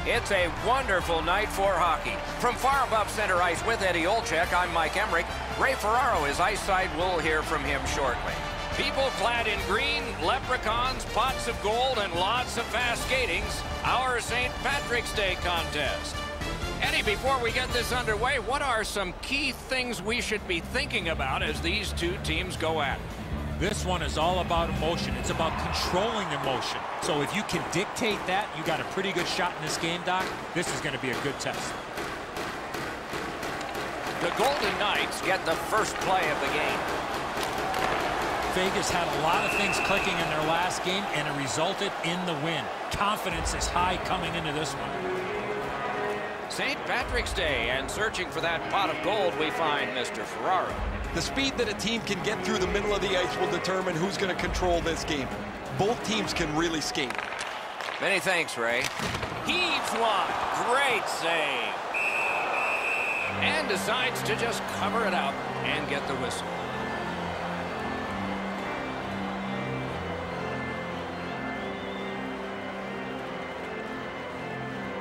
It's a wonderful night for hockey. From far above center ice with Eddie Olczyk, I'm Mike Emmerich. Ray Ferraro is ice side. We'll hear from him shortly. People clad in green, leprechauns, pots of gold, and lots of fast skatings. Our St. Patrick's Day contest. Eddie, before we get this underway, what are some key things we should be thinking about as these two teams go at it? This one is all about emotion. It's about controlling emotion. So if you can dictate that, you got a pretty good shot in this game, Doc. This is going to be a good test. The Golden Knights get the first play of the game. Vegas had a lot of things clicking in their last game, and it resulted in the win. Confidence is high coming into this one. St. Patrick's Day, and searching for that pot of gold, we find Mr. Ferraro. The speed that a team can get through the middle of the ice will determine who's going to control this game. Both teams can really skate. Many thanks, Ray. Heaves one. Great save. And decides to just cover it up and get the whistle.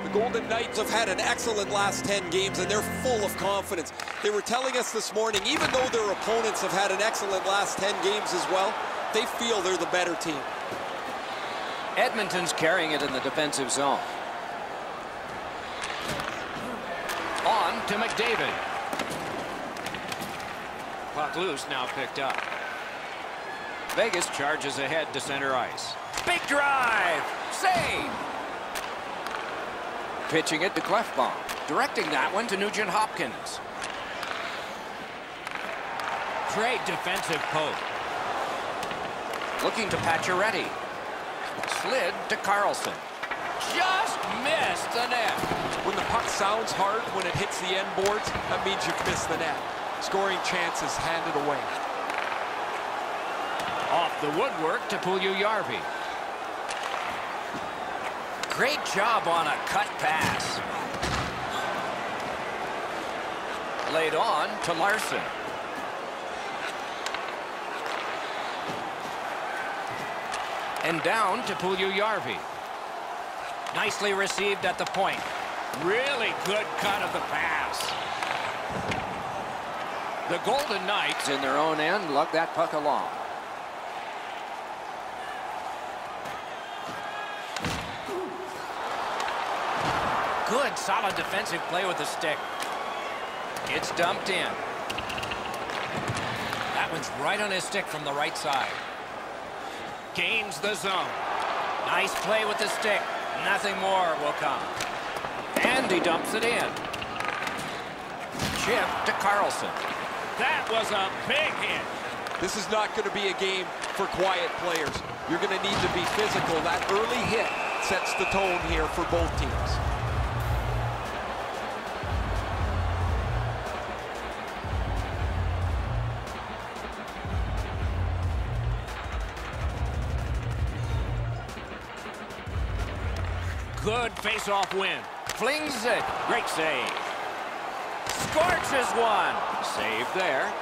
The Golden Knights have had an excellent last 10 games, and they're full of confidence. They were telling us this morning, even though their opponents have had an excellent last 10 games as well, they feel they're the better team. Edmonton's carrying it in the defensive zone. On to McDavid. Puck loose, now picked up. Vegas charges ahead to center ice. Big drive! Save! Pitching it to Clefbaum. Directing that one to Nugent Hopkins. Great defensive poke. Looking to Pacioretty. Slid to Carlson. Just missed the net. When the puck sounds hard, when it hits the end boards, that means you've missed the net. Scoring chances handed away. Off the woodwork to Puljujärvi. Great job on a cut pass. Laid on to Larson. And down to Puljujärvi. Nicely received at the point. Really good cut of the pass. The Golden Knights in their own end lug that puck along. Good, solid defensive play with the stick. It's dumped in. That one's right on his stick from the right side. Gains the zone. Nice play with the stick. Nothing more will come. And he dumps it in. Chip to Carlson. That was a big hit. This is not going to be a game for quiet players. You're going to need to be physical. That early hit sets the tone here for both teams. Good face-off win. Flings it. Great save. Scorches one. Save there.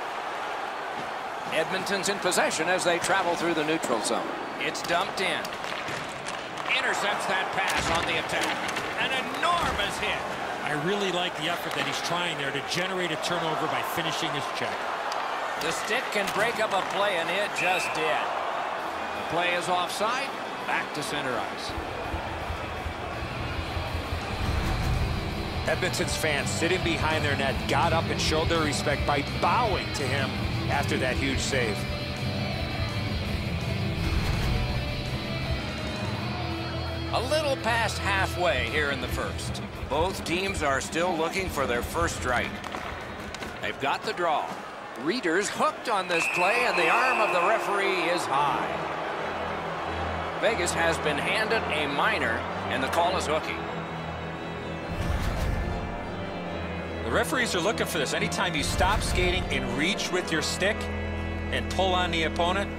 Edmonton's in possession as they travel through the neutral zone. It's dumped in. Intercepts that pass on the attack. An enormous hit. I really like the effort that he's trying there to generate a turnover by finishing his check. The stick can break up a play, and it just did. The play is offside. Back to center ice. Edmonton's fans sitting behind their net got up and showed their respect by bowing to him after that huge save. A little past halfway here in the first. Both teams are still looking for their first strike. They've got the draw. Readers hooked on this play, and the arm of the referee is high. Vegas has been handed a minor, and the call is hooking. The referees are looking for this. Anytime you stop skating and reach with your stick and pull on the opponent,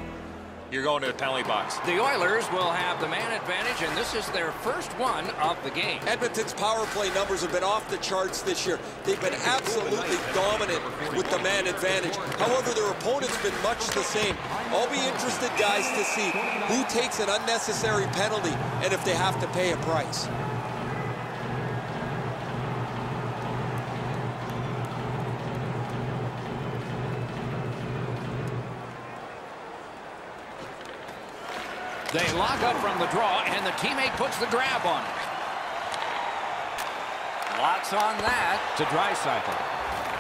you're going to the penalty box. The Oilers will have the man advantage, and this is their first one of the game. Edmonton's power play numbers have been off the charts this year. They've been absolutely dominant with the man advantage. However, their opponent's been much the same. I'll be interested, guys, to see who takes an unnecessary penalty and if they have to pay a price. They lock up from the draw, and the teammate puts the grab on it. Lots on that to Draisaitl.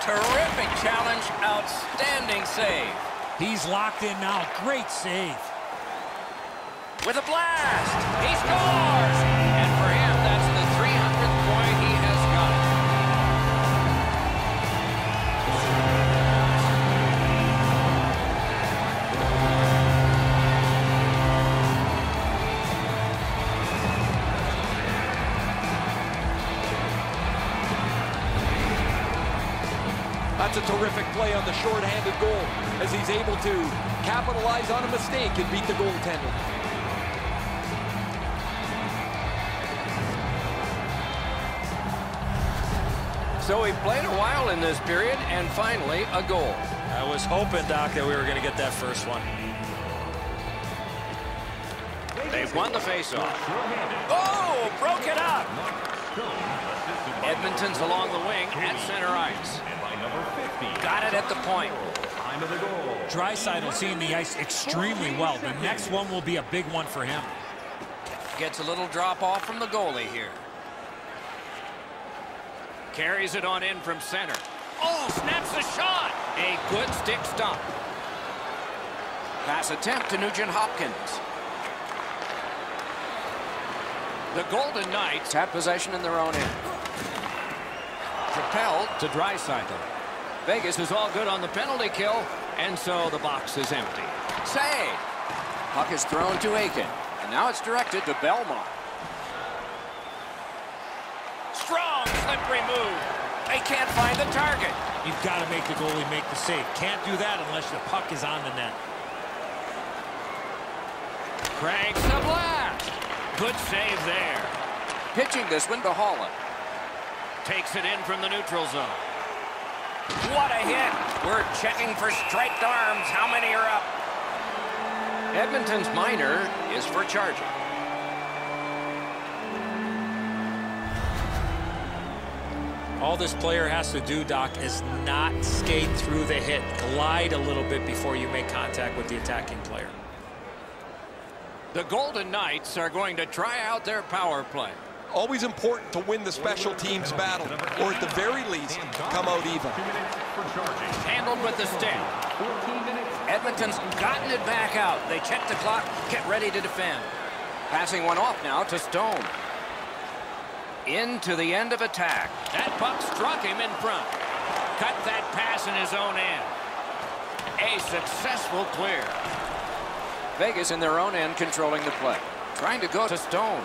Terrific challenge, outstanding save. He's locked in now. Great save. With a blast, he scores! And for him, that's the 300th point he has got. That's a terrific play on the short-handed goal as he's able to capitalize on a mistake and beat the goaltender. So he played a while in this period, and finally a goal. I was hoping, Doc, that we were going to get that first one. They've won the faceoff. Oh, broke it up. Edmonton's along the wing at center ice. Got it at the point. Draisaitl seeing the ice extremely well. The next one will be a big one for him. Gets a little drop off from the goalie here. Carries it on in from center. Oh, snaps the shot. A good stick stop. Pass attempt to Nugent-Hopkins. The Golden Knights have possession in their own end. Propelled to Draisaitl. Vegas is all good on the penalty kill, and so the box is empty. Save. Puck is thrown to Aiken, and now it's directed to Belmont. Strong, slippery move. They can't find the target. You've got to make the goalie make the save. Can't do that unless the puck is on the net. Cranks the blast. Good save there. Pitching this one to Holland. Takes it in from the neutral zone. What a hit. We're checking for striped arms. How many are up? Edmonton's minor is for charging. All this player has to do, Doc, is not skate through the hit. Glide a little bit before you make contact with the attacking player. The Golden Knights are going to try out their power play. Always important to win the special teams battle, or at the very least, come out even. Handled with the stick. Edmonton's gotten it back out. They check the clock, get ready to defend. Passing one off now to Stone. Into the end of attack. That puck struck him in front. Cut that pass in his own end. A successful clear. Vegas in their own end controlling the play. Trying to go to Stone.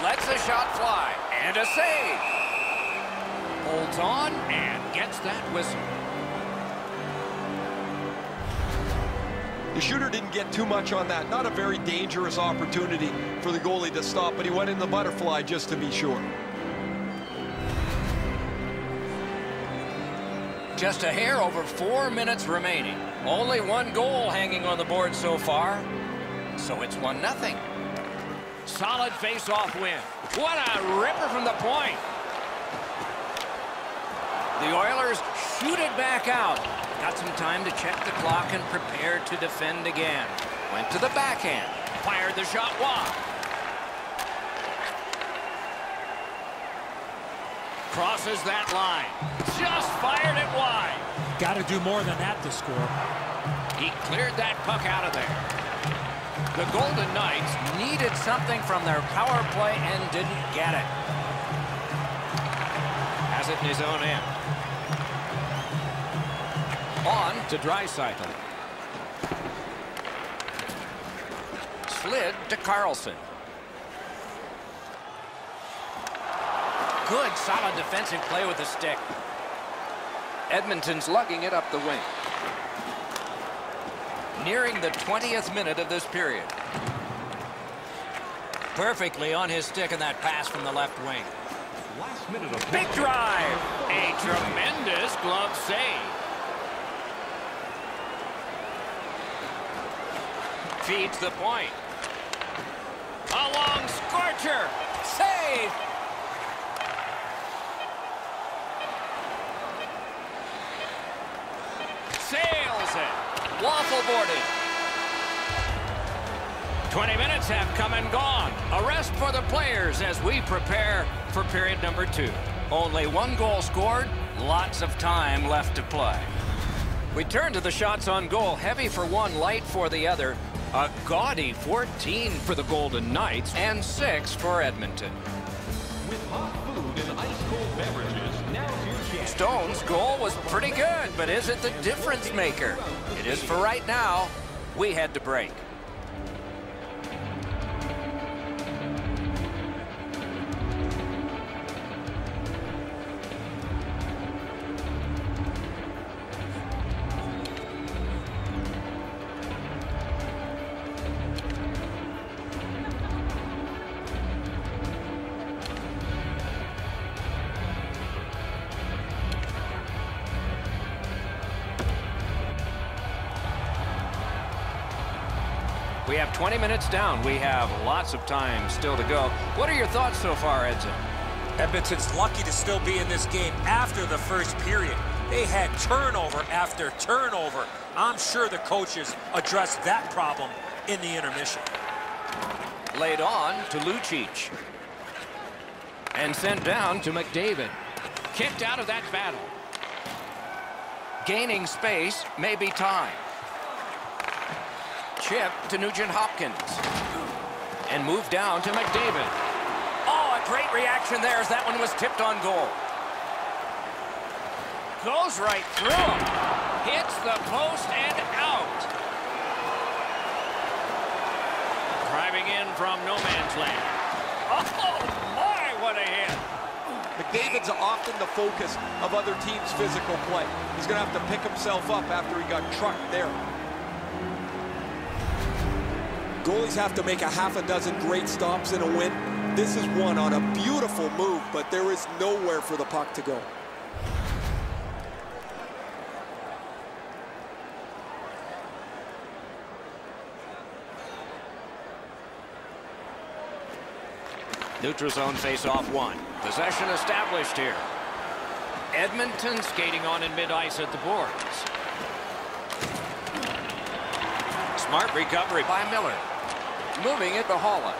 Lets the shot fly. And a save. Holds on and gets that whistle. The shooter didn't get too much on that. Not a very dangerous opportunity for the goalie to stop, but he went in the butterfly just to be sure. Just a hair over 4 minutes remaining. Only one goal hanging on the board so far. So it's 1-0. Solid face-off win. What a ripper from the point. The Oilers shoot it back out. Got some time to check the clock and prepare to defend again. Went to the backhand. Fired the shot wide. Crosses that line. Just fired it wide. Got to do more than that to score. He cleared that puck out of there. The Golden Knights needed something from their power play and didn't get it. Has it in his own end. On to Draisaitl. Slid to Carlson. Good, solid defensive play with the stick. Edmonton's lugging it up the wing. Nearing the 20th minute of this period. Perfectly on his stick in that pass from the left wing. Last minute of big drive. A tremendous glove save. Feeds the point. A long scorcher. Save. Sails it. Waffle boarded. 20 minutes have come and gone. A rest for the players as we prepare for period number 2. Only 1 goal scored, lots of time left to play. We turn to the shots on goal. Heavy for one, light for the other. A gaudy 14 for the Golden Knights and 6 for Edmonton. With hot food and ice-cold beverages, now's your chance. Stone's goal was pretty good, but is it the difference maker? It is for right now. We head to break. We have 20 minutes down. We have lots of time still to go. What are your thoughts so far, Edson? Edmonton's lucky to still be in this game after the first period. They had turnover after turnover. I'm sure the coaches addressed that problem in the intermission. Laid on to Lucic. And sent down to McDavid. Kicked out of that battle. Gaining space, maybe time. Chip to Nugent-Hopkins. And moved down to McDavid. Oh, a great reaction there as that one was tipped on goal. Goes right through him. Hits the post and out. Driving in from no man's land. Oh, my, what a hit. McDavid's often the focus of other teams' physical play. He's going to have to pick himself up after he got trucked there. Goalies have to make a half a dozen great stops in a win. This is one on a beautiful move, but there is nowhere for the puck to go. Neutral zone face-off 1. Possession established here. Edmonton skating on in mid-ice at the boards. Smart recovery by Miller. Moving it to Holland.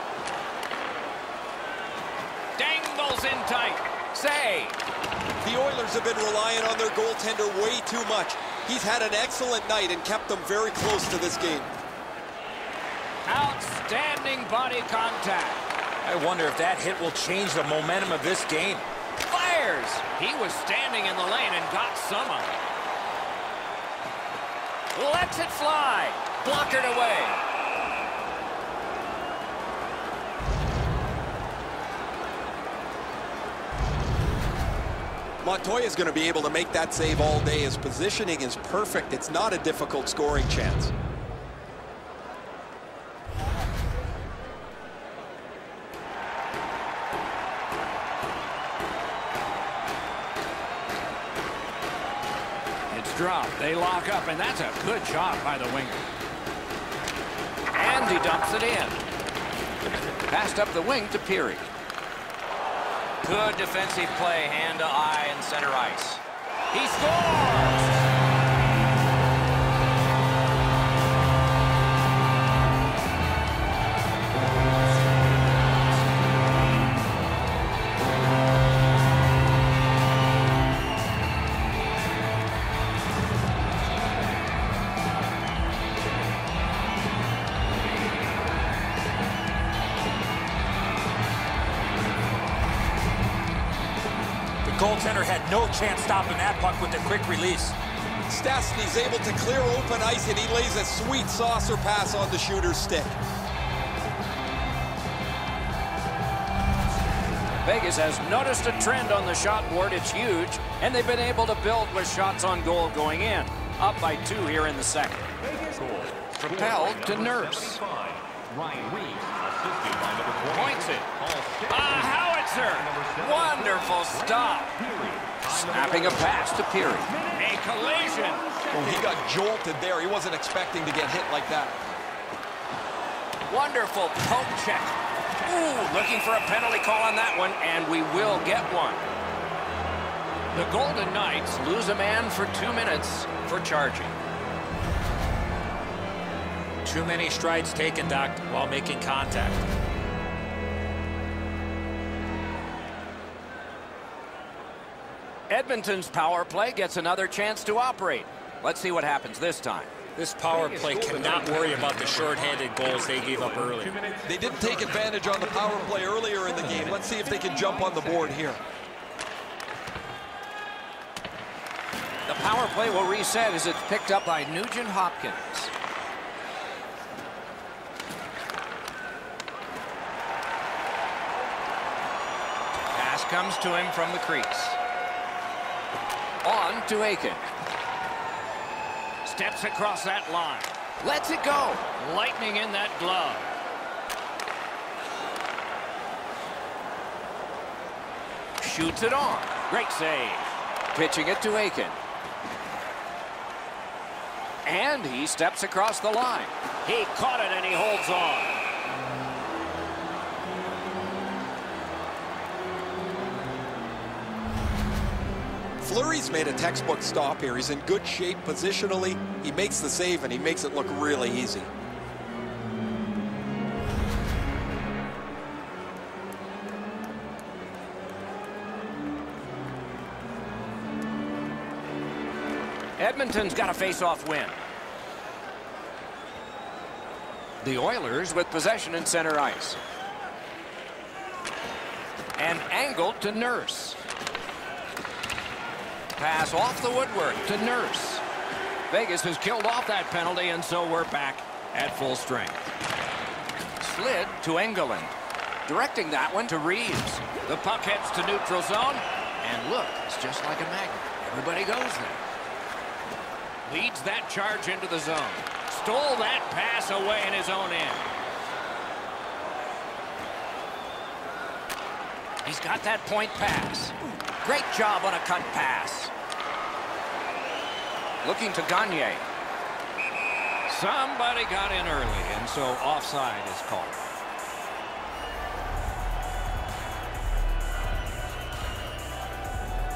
Dangles in tight. Save. The Oilers have been relying on their goaltender way too much. He's had an excellent night and kept them very close to this game. Outstanding body contact. I wonder if that hit will change the momentum of this game. Fires. He was standing in the lane and got some of it. Lets it fly. Blockered away. Montoya's going to be able to make that save all day. His positioning is perfect. It's not a difficult scoring chance. It's dropped. They lock up, and that's a good shot by the winger. And he dumps it in. Passed up the wing to Peary. Good defensive play, hand to eye and center ice. He scores! Goaltender had no chance stopping that puck with the quick release. Stastny's able to clear open ice, and he lays a sweet saucer pass on the shooter's stick. Vegas has noticed a trend on the shot board. It's huge, and they've been able to build with shots on goal going in. Up by 2 here in the second. Propelled to Nurse. Points it. A howitzer. Wonderful stop. Snapping a pass to Peary. A collision. Oh, he got jolted there. He wasn't expecting to get hit like that. Wonderful poke check. Ooh, looking for a penalty call on that one, and we will get one. The Golden Knights lose a man for 2 minutes for charging. 2 Too many strides taken, Doc, while making contact. Edmonton's power play gets another chance to operate. Let's see what happens this time. This power play cannot worry about the shorthanded goals they gave up earlier. They didn't take advantage on the power play earlier in the game. Let's see if they can jump on the board here. The power play will reset as it's picked up by Nugent Hopkins. Pass comes to him from the crease. On to Aiken. Steps across that line. Lets it go. Lightning in that glove. Shoots it on. Great save. Pitching it to Aiken. And he steps across the line. He caught it and he holds on. Fleury's made a textbook stop here. He's in good shape positionally. He makes the save and he makes it look really easy. Edmonton's got a face-off win. The Oilers with possession in center ice. And angled to Nurse. Pass off the woodwork to Nurse. Vegas has killed off that penalty, and so we're back at full strength. Slid to Engeland. Directing that one to Reeves. The puck heads to neutral zone. And look, it's just like a magnet. Everybody goes there. Leads that charge into the zone. Stole that pass away in his own end. He's got that point pass. Great job on a cut pass. Looking to Gagne. Somebody got in early, and so offside is called.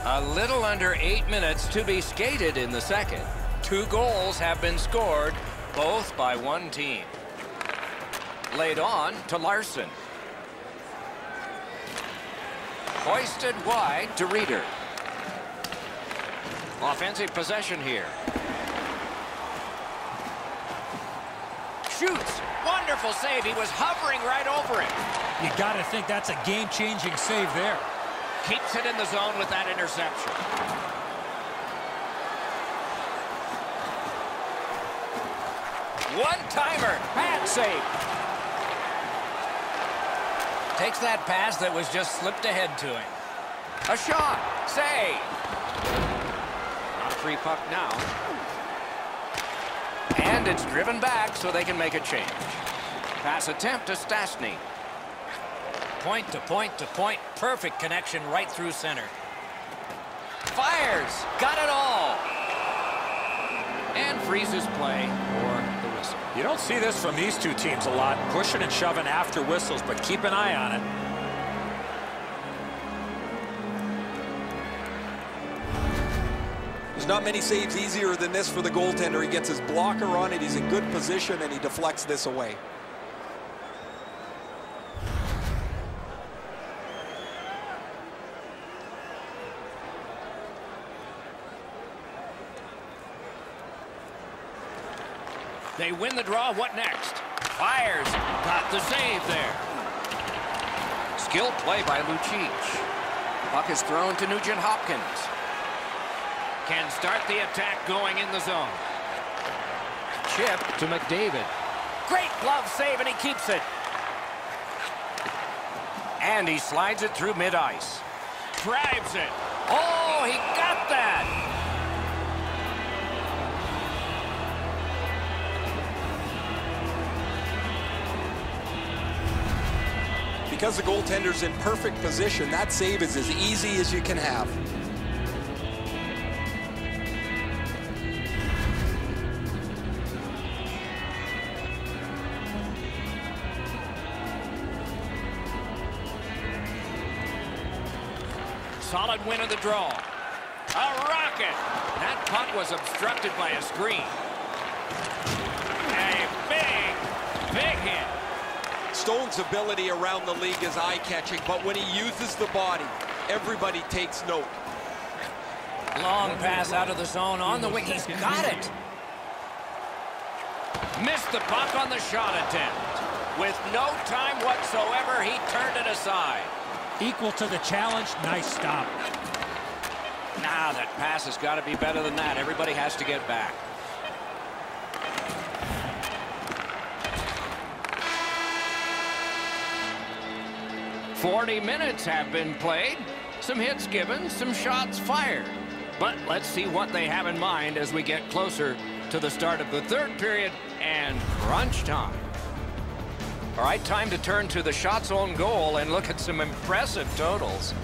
A little under 8 minutes to be skated in the second. 2 goals have been scored, both by one team. Laid on to Larson. Hoisted wide to Reeder. Offensive possession here. Shoots. Wonderful save. He was hovering right over it. You got to think that's a game-changing save there. Keeps it in the zone with that interception. One-timer. Bad save. Takes that pass that was just slipped ahead to him. A shot. Save. Not a free puck now. And it's driven back so they can make a change. Pass attempt to Stastny. Point to point to point. Perfect connection right through center. Fires. Got it all. And freezes play for the whistle. You don't see this from these two teams a lot. Pushing and shoving after whistles, but keep an eye on it. There's not many saves easier than this for the goaltender. He gets his blocker on it. He's in good position, and he deflects this away. They win the draw. What next? Fires. Got the save there. Skilled play by Lucic. Puck is thrown to Nugent Hopkins. Can start the attack going in the zone. Chip to McDavid. Great glove save, and he keeps it. And he slides it through mid-ice. Drives it. Oh, he got that. Because the goaltender's in perfect position, that save is as easy as you can have. Solid win of the draw. A rocket. That puck was obstructed by a screen. A big Stone's ability around the league is eye-catching, but when he uses the body, everybody takes note. Long pass out of the zone on the wing. He's got it. Missed the puck on the shot attempt. With no time whatsoever, he turned it aside. Equal to the challenge. Nice stop. Nah, that pass has got to be better than that. Everybody has to get back. "40 minutes have been played. Some hits given, some shots fired. But let's see what they have in mind as we get closer to the start of the third period and crunch time." All right, time to turn to the shots on goal and look at some impressive totals.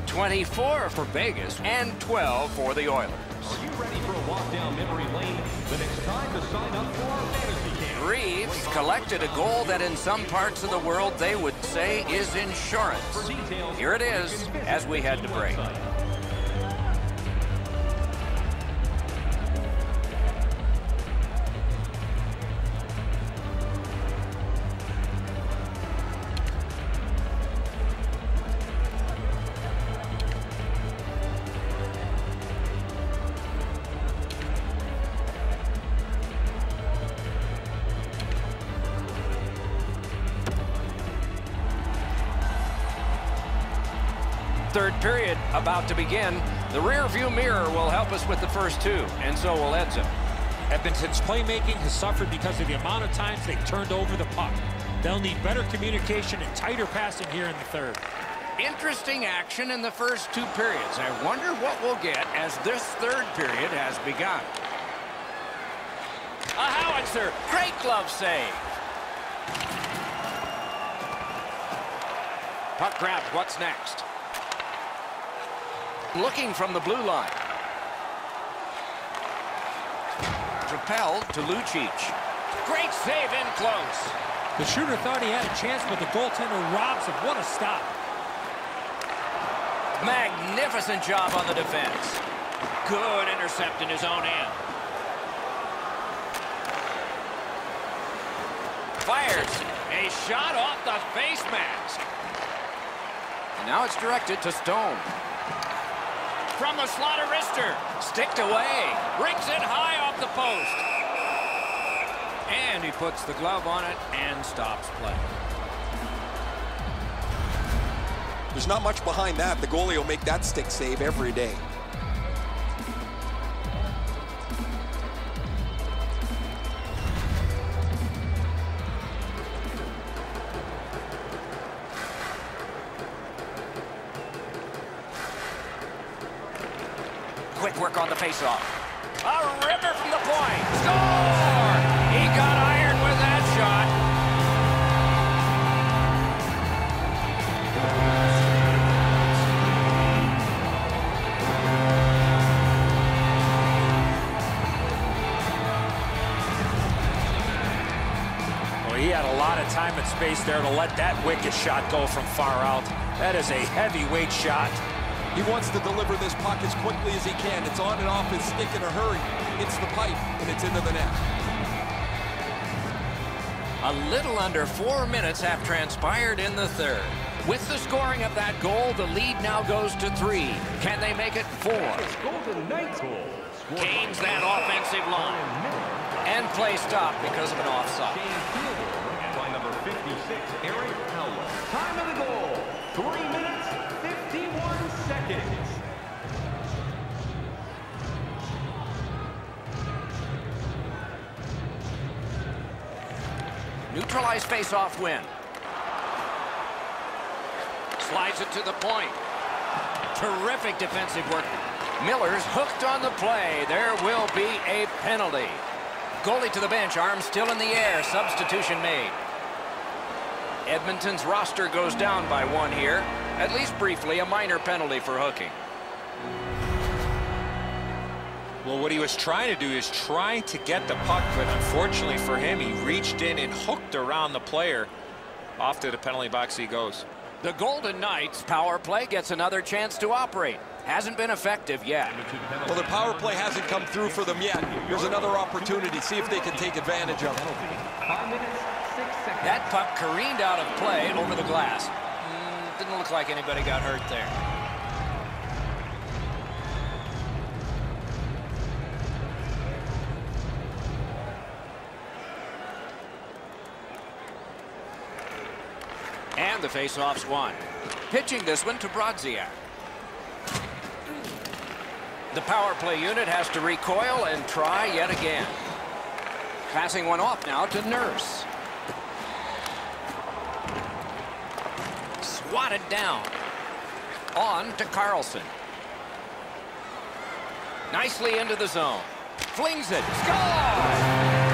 24 for Vegas and 12 for the Oilers. Are you ready for a walk down memory lane? Then it's time to sign up for our fantasy camp. Reeves collected a goal that in some parts of the world they would say is insurance. Here it is as we head to break. Third period about to begin. The rear view mirror will help us with the first two, and so will Edson. Edmonton's playmaking has suffered because of the amount of times they've turned over the puck. They'll need better communication and tighter passing here in the third. Interesting action in the first two periods. I wonder what we'll get as this third period has begun. A howitzer. Great glove save. Puck grabbed. What's next? Looking from the blue line. Propelled to Lucic. Great save in close. The shooter thought he had a chance, but the goaltender robs him. What a stop. Magnificent job on the defense. Good intercept in his own end. Fires. A shot off the face mask. And now it's directed to Stone. From the slot of wrister. Sticked away. Rings it high off the post. And he puts the glove on it and stops play. There's not much behind that. The goalie will make that stick save every day. Quick work on the faceoff. A ripper from the point. Score! He got iron with that shot. Well, he had a lot of time and space there to let that wicked shot go from far out. That is a heavyweight shot. He wants to deliver this puck as quickly as he can. It's on and off his stick in a hurry. Hits the pipe, and it's into the net. A little under 4 minutes have transpired in the third. With the scoring of that goal, the lead now goes to 3. Can they make it 4? Golden Knights goal. Gains that offensive line. And play stopped because of an offside. By number 56, Eric Howland. Time of the goal. 3 minutes, 51 seconds. Neutralized face-off win. Slides it to the point. Terrific defensive work. Miller's hooked on the play. There will be a penalty. Goalie to the bench, arm still in the air. Substitution made. Edmonton's roster goes down by 1 here. At least briefly, a minor penalty for hooking. Well, what he was trying to do is trying to get the puck, but unfortunately for him, he reached in and hooked around the player. Off to the penalty box he goes. The Golden Knights power play gets another chance to operate. Hasn't been effective yet. Well, the power play hasn't come through for them yet. Here's another opportunity. See if they can take advantage of it. 5 minutes, 6 seconds. That puck careened out of play over the glass. Didn't look like anybody got hurt there. And the faceoff's won. Pitching this one to Brodziak. The power play unit has to recoil and try yet again. Passing one off now to Nurse. Swatted down. On to Carlson. Nicely into the zone. Flings it. Score!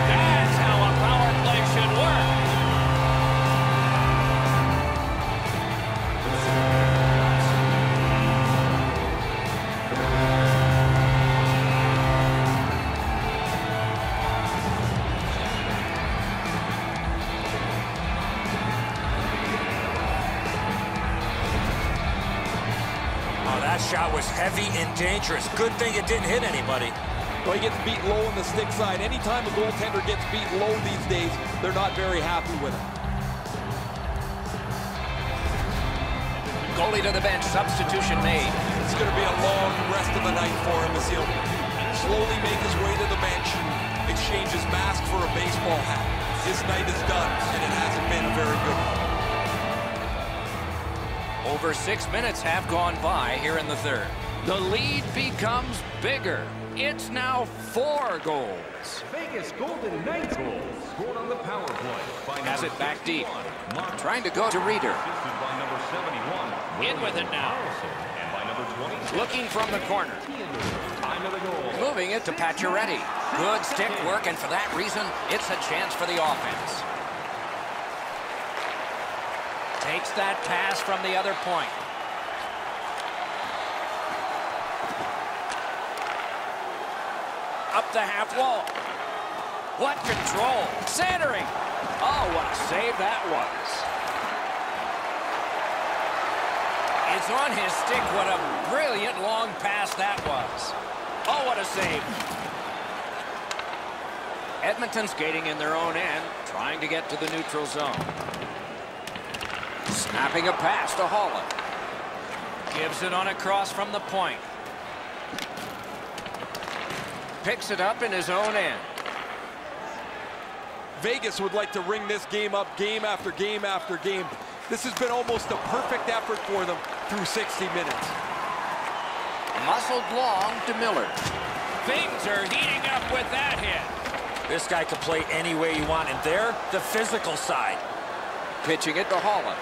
That's how a power play should work. Shot was heavy and dangerous. Good thing it didn't hit anybody. Well, he gets beat low on the stick side. Anytime a goaltender gets beat low these days, they're not very happy with it. Goalie to the bench. Substitution made. It's going to be a long rest of the night for him as he'll slowly make his way to the bench and exchange his mask for a baseball hat. His night is done, and it hasn't been a very good one. Over 6 minutes have gone by here in the third. The lead becomes bigger. It's now 4 goals. Vegas Golden Knights goal scored on the power play. Has it back deep. Trying to go to Reeder. By number 71. In with it now. And by number 20. Looking from the corner. Time of the goal. Moving it to Pacioretty. Good stick work, and for that reason, it's a chance for the offense. Takes that pass from the other point. Up the half wall. What control. Centering. Oh, what a save that was. It's on his stick. What a brilliant long pass that was. Oh, what a save. Edmonton skating in their own end, trying to get to the neutral zone. Snapping a pass to Holland. Gives it on across from the point. Picks it up in his own end. Vegas would like to ring this game up game after game after game. This has been almost a perfect effort for them through 60 minutes. Muscled long to Miller. Things are heating up with that hit. This guy can play any way you want, and there, the physical side. Pitching it to Holland.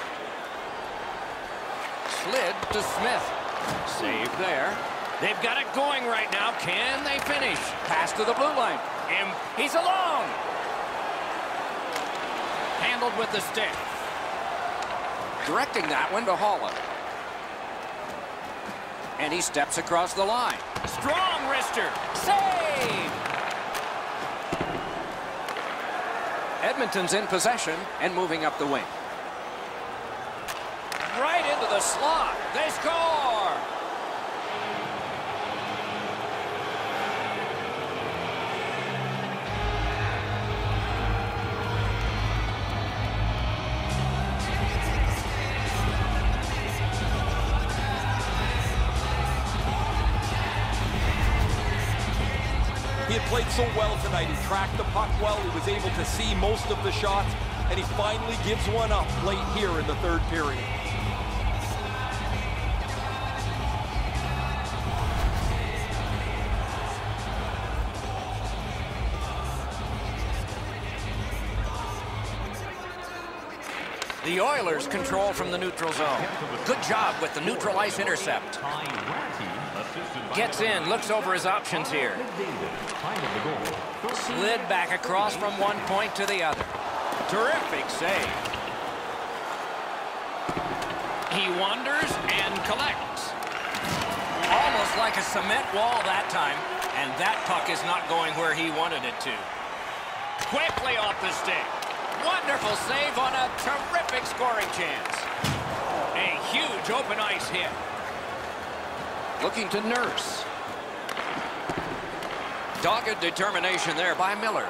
Slid to Smith. Save there. They've got it going right now. Can they finish? Pass to the blue line. And he's alone. Handled with the stick. Directing that one to Holland. And he steps across the line. Strong wrister. Save! Edmonton's in possession and moving up the wing. Right into the slot. They score! He had played so well tonight. He tracked the puck well. He was able to see most of the shots, and he finally gives one up late here in the third period. The Oilers control from the neutral zone. Good job with the neutral ice intercept. Gets in, looks over his options here. Slid back across from one point to the other. Terrific save. He wanders and collects. Almost like a cement wall that time. And that puck is not going where he wanted it to. Quickly off the stick. Wonderful save on a terrific scoring chance. A huge open ice hit. Looking to Nurse. Dogged determination there by Miller.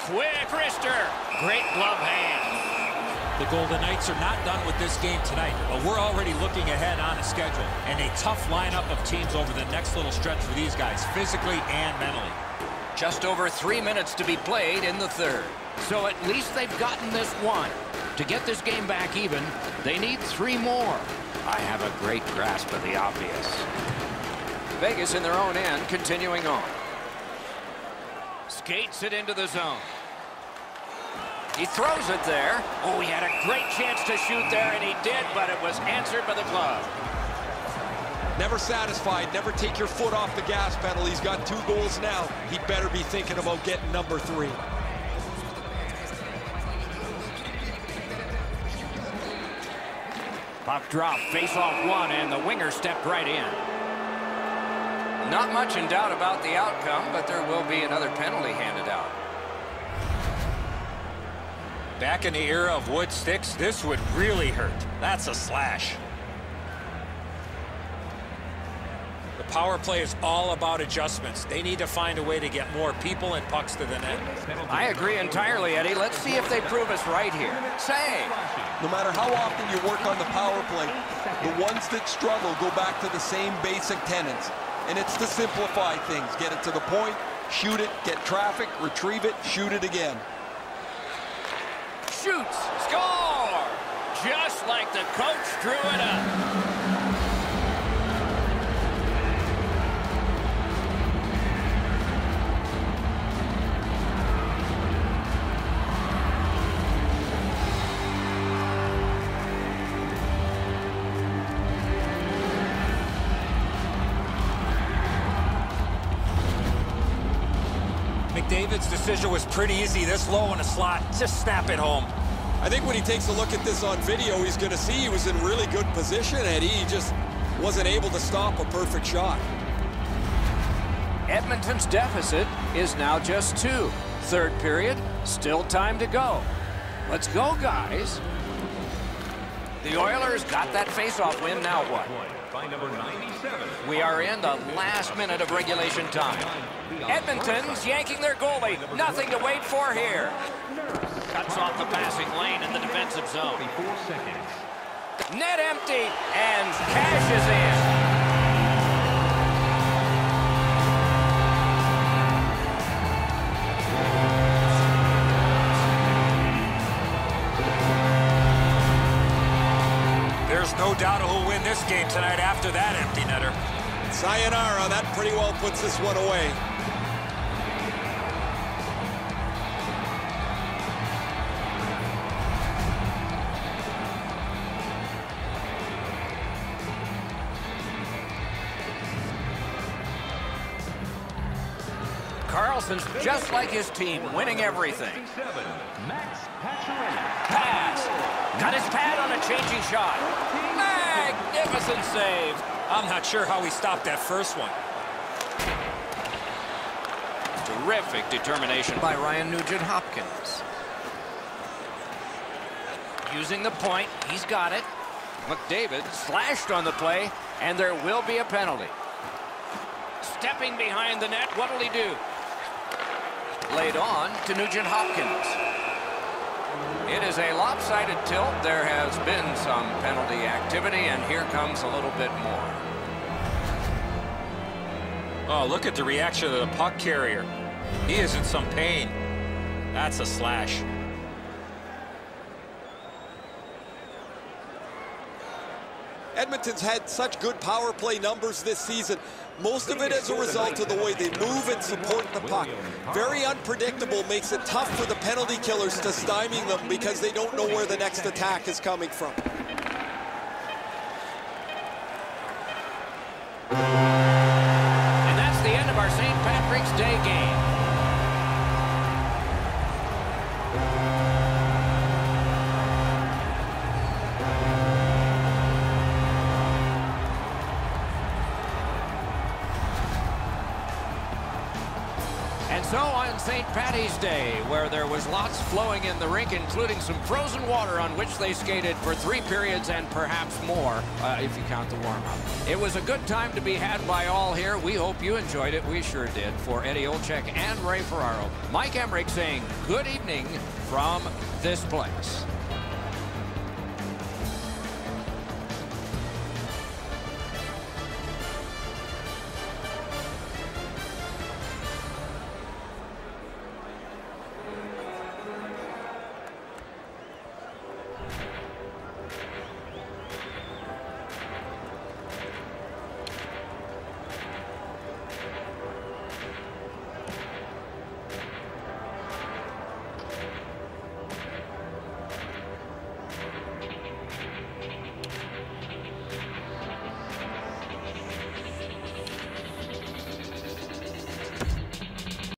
quick wrister. Great glove hand. The Golden Knights are not done with this game tonight, but we're already looking ahead on the schedule. And a tough lineup of teams over the next little stretch for these guys, physically and mentally. Just over 3 minutes to be played in the third. So at least they've gotten this one. To get this game back even, they need 3 more. I have a great grasp of the obvious. Vegas in their own end, continuing on. Skates it into the zone. He throws it there. Oh, he had a great chance to shoot there, and he did, but it was answered by the glove. Never satisfied. Never take your foot off the gas pedal. He's got 2 goals now. He better be thinking about getting number 3. Puck drop, face-off one, and the winger stepped right in. Not much in doubt about the outcome, but there will be another penalty handed out. Back in the era of wood sticks, this would really hurt. That's a slash. The power play is all about adjustments. They need to find a way to get more people and pucks to the net. I agree entirely, Eddie. Let's see if they prove us right here. Save! No matter how often you work on the power play, the ones that struggle go back to the same basic tenets. And it's to simplify things. Get it to the point, shoot it, get traffic, retrieve it, shoot it again. Shoots! Score! Just like the coach drew it up. McDavid's decision was pretty easy. This low in a slot, just snap it home. I think when he takes a look at this on video, he's going to see he was in really good position, Eddie. He just wasn't able to stop a perfect shot. Edmonton's deficit is now just 2. Third period, still time to go. Let's go, guys. The Oilers got that face-off win. Now what? By number 97. We are in the last minute of regulation time. Edmonton's yanking their goalie. Nothing to wait for here. Cuts off the passing lane in the defensive zone. 4 seconds. Net empty and cashes in. There's no doubt who'll win this game tonight after that empty netter. Sayonara, that pretty well puts this one away. Carlson's just like his team, winning everything. Pass. Got his pad on a changing shot. Magnificent save. I'm not sure how he stopped that first one. Terrific determination by Ryan Nugent-Hopkins. Using the point, he's got it. McDavid slashed on the play, and there will be a penalty. Stepping behind the net, what'll he do? Laid on to Nugent-Hopkins. It is a lopsided tilt. There has been some penalty activity, and here comes a little bit more. Oh, look at the reaction of the puck carrier. He is in some pain. That's a slash. Edmonton's had such good power play numbers this season. Most of it as a result of the way they move and support the puck. Very unpredictable, makes it tough for the penalty killers to stymie them because they don't know where the next attack is coming from. And that's the end of our St. Patrick's Day game. And And so on St. Paddy's Day, where there was lots flowing in the rink, including some frozen water on which they skated for 3 periods and perhaps more, if you count the warm-up. It was a good time to be had by all here. We hope you enjoyed it. We sure did. For Eddie Olczyk and Ray Ferraro, Mike Emmerich saying good evening from this place.